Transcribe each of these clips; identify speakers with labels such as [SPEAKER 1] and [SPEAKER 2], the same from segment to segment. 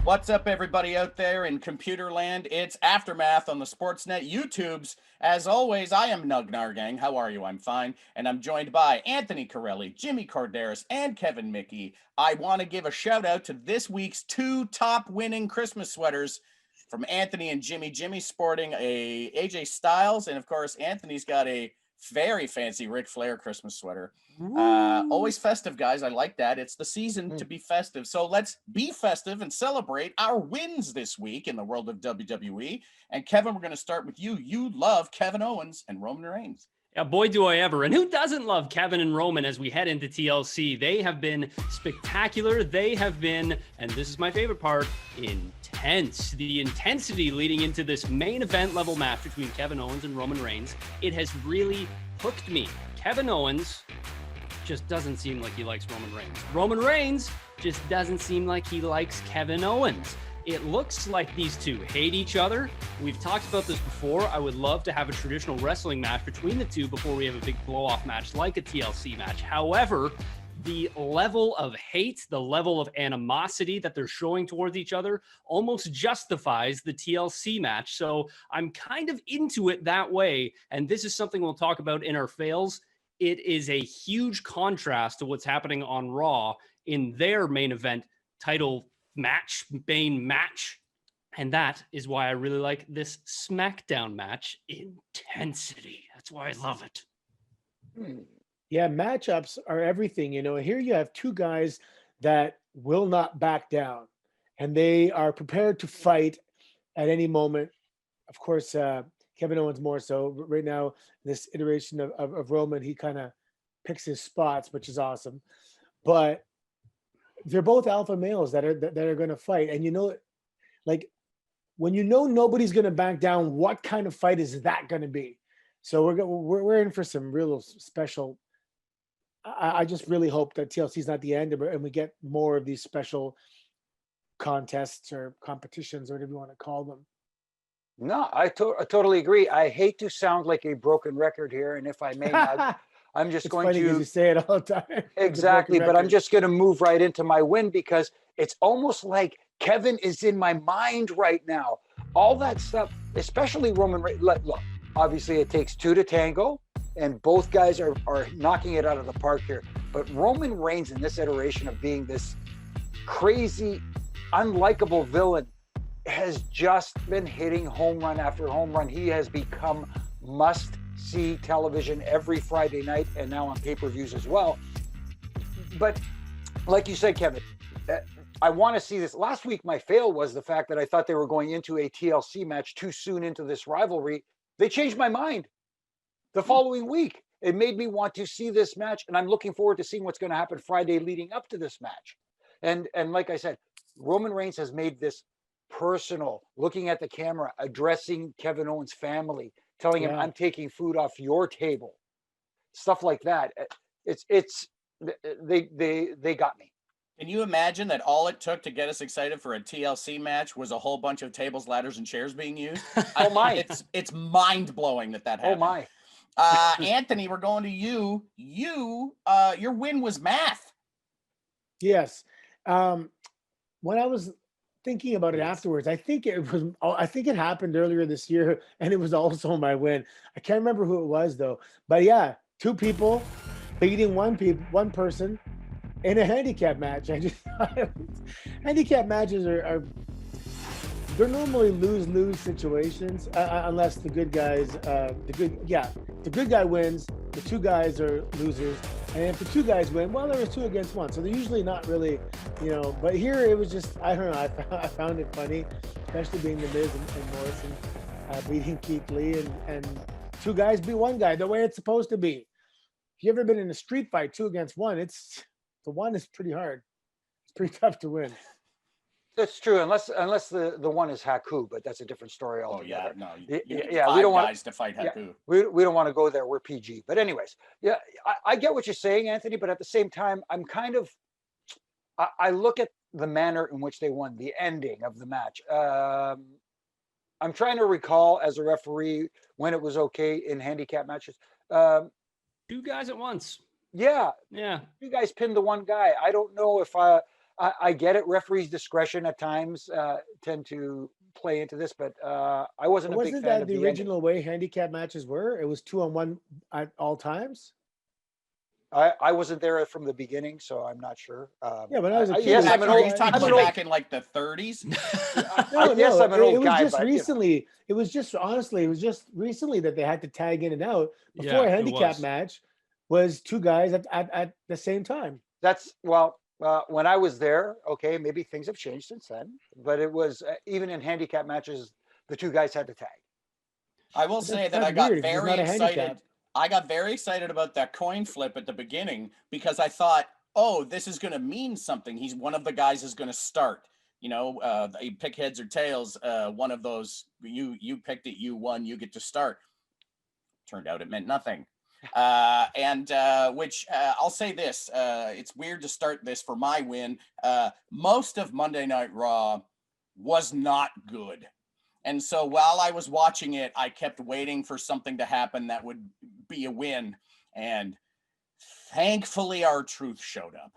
[SPEAKER 1] What's up, everybody out there in computer land? It's Aftermath on the Sportsnet YouTubes. As always, I am Nug Nargang. How are you? I'm fine. And I'm joined by Anthony Corelli, Jimmy Corderas, and Kevin Mickey. I want to give a shout out to this week's two top winning Christmas sweaters from Anthony and Jimmy. Jimmy sporting a AJ Styles, and of course, Anthony's got a very fancy Ric Flair Christmas sweater. Always festive, guys. I like that. It's the season to be festive. So let's be festive and celebrate our wins this week in the world of WWE. And Kevin, we're going to start with you. You love Kevin Owens and Roman Reigns.
[SPEAKER 2] Yeah, boy, do I ever. And who doesn't love Kevin and Roman as we head into TLC? They have been spectacular. They have been, and this is my favorite part, intense. The intensity leading into this main event level match between Kevin Owens and Roman Reigns, it has really hooked me. Kevin Owens just doesn't seem like he likes Roman Reigns. Roman Reigns just doesn't seem like he likes Kevin Owens. It looks like these two hate each other. We've talked about this before. I would love to have a traditional wrestling match between the two before we have a big blow-off match like a TLC match. However, the level of hate, the level of animosity that they're showing towards each other almost justifies the TLC match. So I'm kind of into it that way. And this is something we'll talk about in our fails. It is a huge contrast to what's happening on Raw in their main event title match, main match. And that is why I really like this SmackDown match. Intensity. That's why I love it.
[SPEAKER 3] Yeah, matchups are everything. Here you have two guys that will not back down, and they are prepared to fight at any moment. Of course, Kevin Owens more so. Right now, this iteration of Roman, he kind of picks his spots, which is awesome. But they're both alpha males that are going to fight, and like when nobody's going to back down, what kind of fight is that going to be? So we're in for some real special. I just really hope that TLC is not the end, and we get more of these special contests or competitions or whatever you want to call them.
[SPEAKER 4] No, I totally agree. I hate to sound like a broken record here, and if I may, I'm just
[SPEAKER 3] It's
[SPEAKER 4] going
[SPEAKER 3] funny
[SPEAKER 4] to
[SPEAKER 3] because you say it all the time.
[SPEAKER 4] exactly, but I'm just going to move right into my win because it's almost like Kevin is in my mind right now. All that stuff, especially Roman Reigns. Look, obviously it takes two to tango, and both guys are knocking it out of the park here. But Roman Reigns in this iteration of being this crazy, unlikable villain has just been hitting home run after home run. He has become must-see television every Friday night and now on pay-per-views as well. But like you said, Kevin, I want to see this. Last week, my fail was the fact that I thought they were going into a TLC match too soon into this rivalry. They changed my mind the following week. It made me want to see this match, and I'm looking forward to seeing what's going to happen Friday leading up to this match. And like I said, Roman Reigns has made this personal, looking at the camera, addressing Kevin Owens' family, telling him, I'm taking food off your table, stuff like that. They got me.
[SPEAKER 1] Can you imagine that all it took to get us excited for a TLC match was a whole bunch of tables, ladders, and chairs being used?
[SPEAKER 4] Oh my!
[SPEAKER 1] It's mind blowing that happened.
[SPEAKER 4] Oh my!
[SPEAKER 1] Anthony, we're going to you. Your win was math.
[SPEAKER 3] Yes. When I was thinking about it afterwards, I think it happened earlier this year, and it was also my win. I can't remember who it was though. But yeah, two people beating one person in a handicap match. Handicap matches are they're normally lose-lose situations unless the good guy wins, the two guys are losers, and if the two guys win, well, there was 2 against 1, so they're usually not really, but here it was just, I don't know, I found it funny, especially being The Miz and Morrison beating Keith Lee, and 2 guys beat 1 guy the way it's supposed to be. If you've ever been in a street fight 2 against 1, the one is pretty hard. It's pretty tough to win.
[SPEAKER 4] That's true, unless the one is Haku, but that's a different story altogether.
[SPEAKER 1] Oh
[SPEAKER 4] yeah,
[SPEAKER 1] no,
[SPEAKER 4] yeah, we don't want
[SPEAKER 1] guys to fight Haku.
[SPEAKER 4] Yeah, we don't want to go there. We're PG. But anyways, yeah, I get what you're saying, Anthony. But at the same time, I'm kind of I look at the manner in which they won, the ending of the match. I'm trying to recall as a referee when it was okay in handicap matches.
[SPEAKER 2] 2 guys at once.
[SPEAKER 4] Yeah. 2 guys pinned the 1 guy. I don't know if I get it. Referees' discretion at times tend to play into this, but I wasn't a big
[SPEAKER 3] Wasn't
[SPEAKER 4] fan
[SPEAKER 3] that
[SPEAKER 4] of
[SPEAKER 3] the
[SPEAKER 4] the ending.
[SPEAKER 3] original way handicap matches were? It was 2-on-1 at all times.
[SPEAKER 4] I wasn't there from the beginning, so I'm not sure.
[SPEAKER 3] Yeah, when I was a kid,
[SPEAKER 4] Yes,
[SPEAKER 3] it was
[SPEAKER 4] I'm an
[SPEAKER 1] Are
[SPEAKER 4] old.
[SPEAKER 1] you
[SPEAKER 3] two
[SPEAKER 1] talking
[SPEAKER 4] I'm an
[SPEAKER 1] about
[SPEAKER 4] old.
[SPEAKER 1] back in like the 30s?
[SPEAKER 3] No,
[SPEAKER 4] Yes, I'm an
[SPEAKER 3] it
[SPEAKER 4] old
[SPEAKER 3] was
[SPEAKER 4] guy,
[SPEAKER 3] just
[SPEAKER 4] but
[SPEAKER 3] recently. It was just honestly, it was just recently that they had to tag in and out. Before
[SPEAKER 2] Yeah,
[SPEAKER 3] a
[SPEAKER 2] it
[SPEAKER 3] handicap
[SPEAKER 2] was.
[SPEAKER 3] match was two guys at the same time.
[SPEAKER 4] that's well. When I was there, okay, maybe things have changed since then, but it was even in handicap matches, the two guys had to tag.
[SPEAKER 1] I will
[SPEAKER 3] But
[SPEAKER 1] say that
[SPEAKER 3] that's
[SPEAKER 1] I got
[SPEAKER 3] weird because it's
[SPEAKER 1] very
[SPEAKER 3] not a
[SPEAKER 1] excited.
[SPEAKER 3] handicap.
[SPEAKER 1] I got very excited about that coin flip at the beginning because I thought, oh, this is going to mean something. He's one of the guys is going to start. You know, you pick heads or tails. One of those, you picked it, you won, you get to start. Turned out it meant nothing. Which I'll say this: it's weird to start this for my win. Most of Monday Night Raw was not good. And so while I was watching it, I kept waiting for something to happen that would be a win. And thankfully, R-Truth showed up.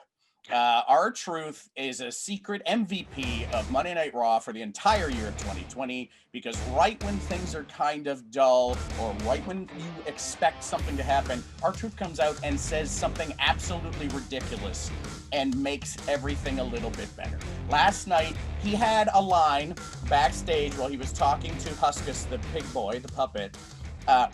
[SPEAKER 1] R-Truth is a secret MVP of Monday Night Raw for the entire year of 2020 because right when things are kind of dull or right when you expect something to happen, R-Truth comes out and says something absolutely ridiculous and makes everything a little bit better. Last night, he had a line backstage while he was talking to Huskus, the pig boy, the puppet.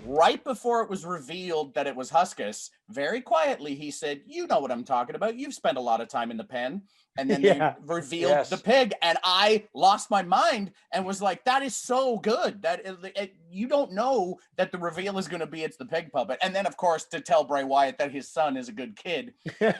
[SPEAKER 1] Right before it was revealed that it was Huskus, very quietly he said, "You know what I'm talking about. You've spent a lot of time in the pen." And then
[SPEAKER 3] Yeah.
[SPEAKER 1] they revealed the pig, and I lost my mind and was like, "That is so good. That you don't know that the reveal is going to be it's the pig puppet." And then, of course, to tell Bray Wyatt that his son is a good kid.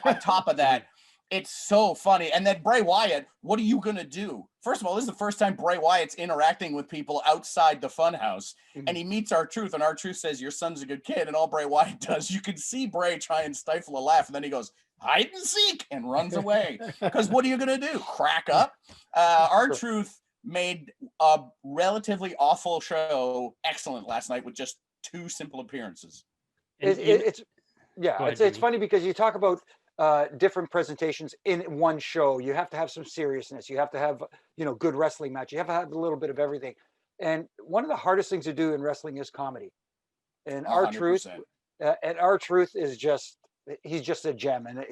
[SPEAKER 1] On top of that, it's so funny. And then Bray Wyatt, what are you going to do? First of all, this is the first time Bray Wyatt's interacting with people outside the funhouse. And he meets R-Truth, and R-Truth says, "Your son's a good kid." And all Bray Wyatt does, you can see Bray try and stifle a laugh. And then he goes, "Hide and seek," and runs away. Because what are you going to do? Crack up? R-Truth made a relatively awful show excellent last night with just 2 simple appearances.
[SPEAKER 4] It's
[SPEAKER 2] ahead,
[SPEAKER 4] it's
[SPEAKER 2] Jimmy.
[SPEAKER 4] funny because you talk about different presentations in one show. You have to have some seriousness. You have to have good wrestling match. You have to have a little bit of everything. And one of the hardest things to do in wrestling is comedy. And R-Truth
[SPEAKER 1] 100%.
[SPEAKER 4] and R-Truth is he's just a gem. And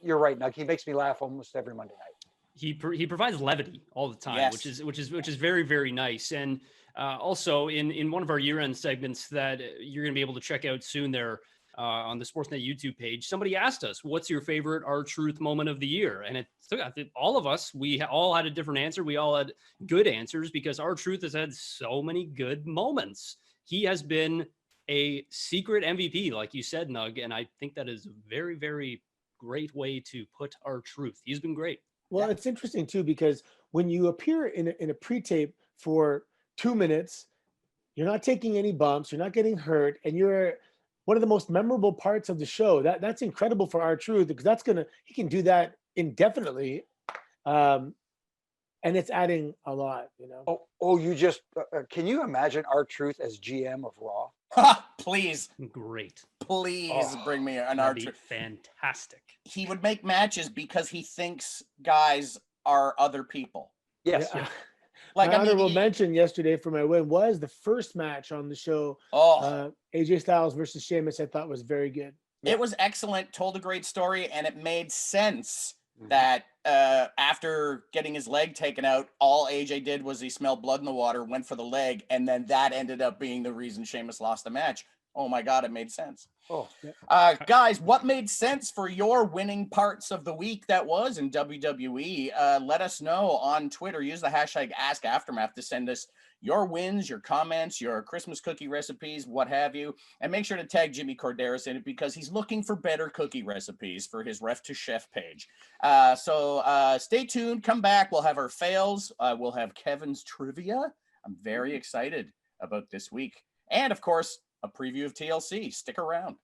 [SPEAKER 4] you're right, Nug. He makes me laugh almost every Monday night.
[SPEAKER 2] He provides levity all the time,
[SPEAKER 1] Yes.
[SPEAKER 2] which is very, very nice. And also in one of our year-end segments that you're going to be able to check out soon there on the Sportsnet YouTube page, somebody asked us, "What's your favorite R-Truth moment of the year?" And I think all of us, we all had a different answer. We all had good answers because R-Truth has had so many good moments. He has been a secret MVP, like you said, Nug, and I think that is a very, very great way to put R-Truth. He's been great.
[SPEAKER 3] Well, it's interesting too because when you appear in a pre-tape for 2 minutes, you're not taking any bumps, you're not getting hurt, and you're one of the most memorable parts of the show. That's incredible for R-Truth because he can do that indefinitely, and it's adding a lot.
[SPEAKER 4] You just can you imagine R-Truth as GM of Raw?
[SPEAKER 1] Please,
[SPEAKER 2] Great.
[SPEAKER 1] please bring me an
[SPEAKER 2] That'd be
[SPEAKER 1] R-Truth.
[SPEAKER 2] fantastic.
[SPEAKER 1] He would make matches because he thinks guys are other people.
[SPEAKER 4] Yes.
[SPEAKER 3] Yeah.
[SPEAKER 1] Like,
[SPEAKER 3] My
[SPEAKER 1] I mean,
[SPEAKER 3] honorable mention yesterday for my win was the first match on the show. AJ Styles versus Sheamus. I thought was very good.
[SPEAKER 1] It was excellent, told a great story, and it made sense that after getting his leg taken out, all AJ did was he smelled blood in the water, went for the leg, and then that ended up being the reason Sheamus lost the match. Oh my God, it made sense. Guys, what made sense for your winning parts of the week that was in WWE? Let us know on Twitter. Use the hashtag AskAftermath to send us your wins, your comments, your Christmas cookie recipes, what have you. And make sure to tag Jimmy Corderas in it because he's looking for better cookie recipes for his Ref to Chef page. So stay tuned. Come back. We'll have our fails. We'll have Kevin's trivia. I'm very excited about this week. And, of course, a preview of TLC. Stick around.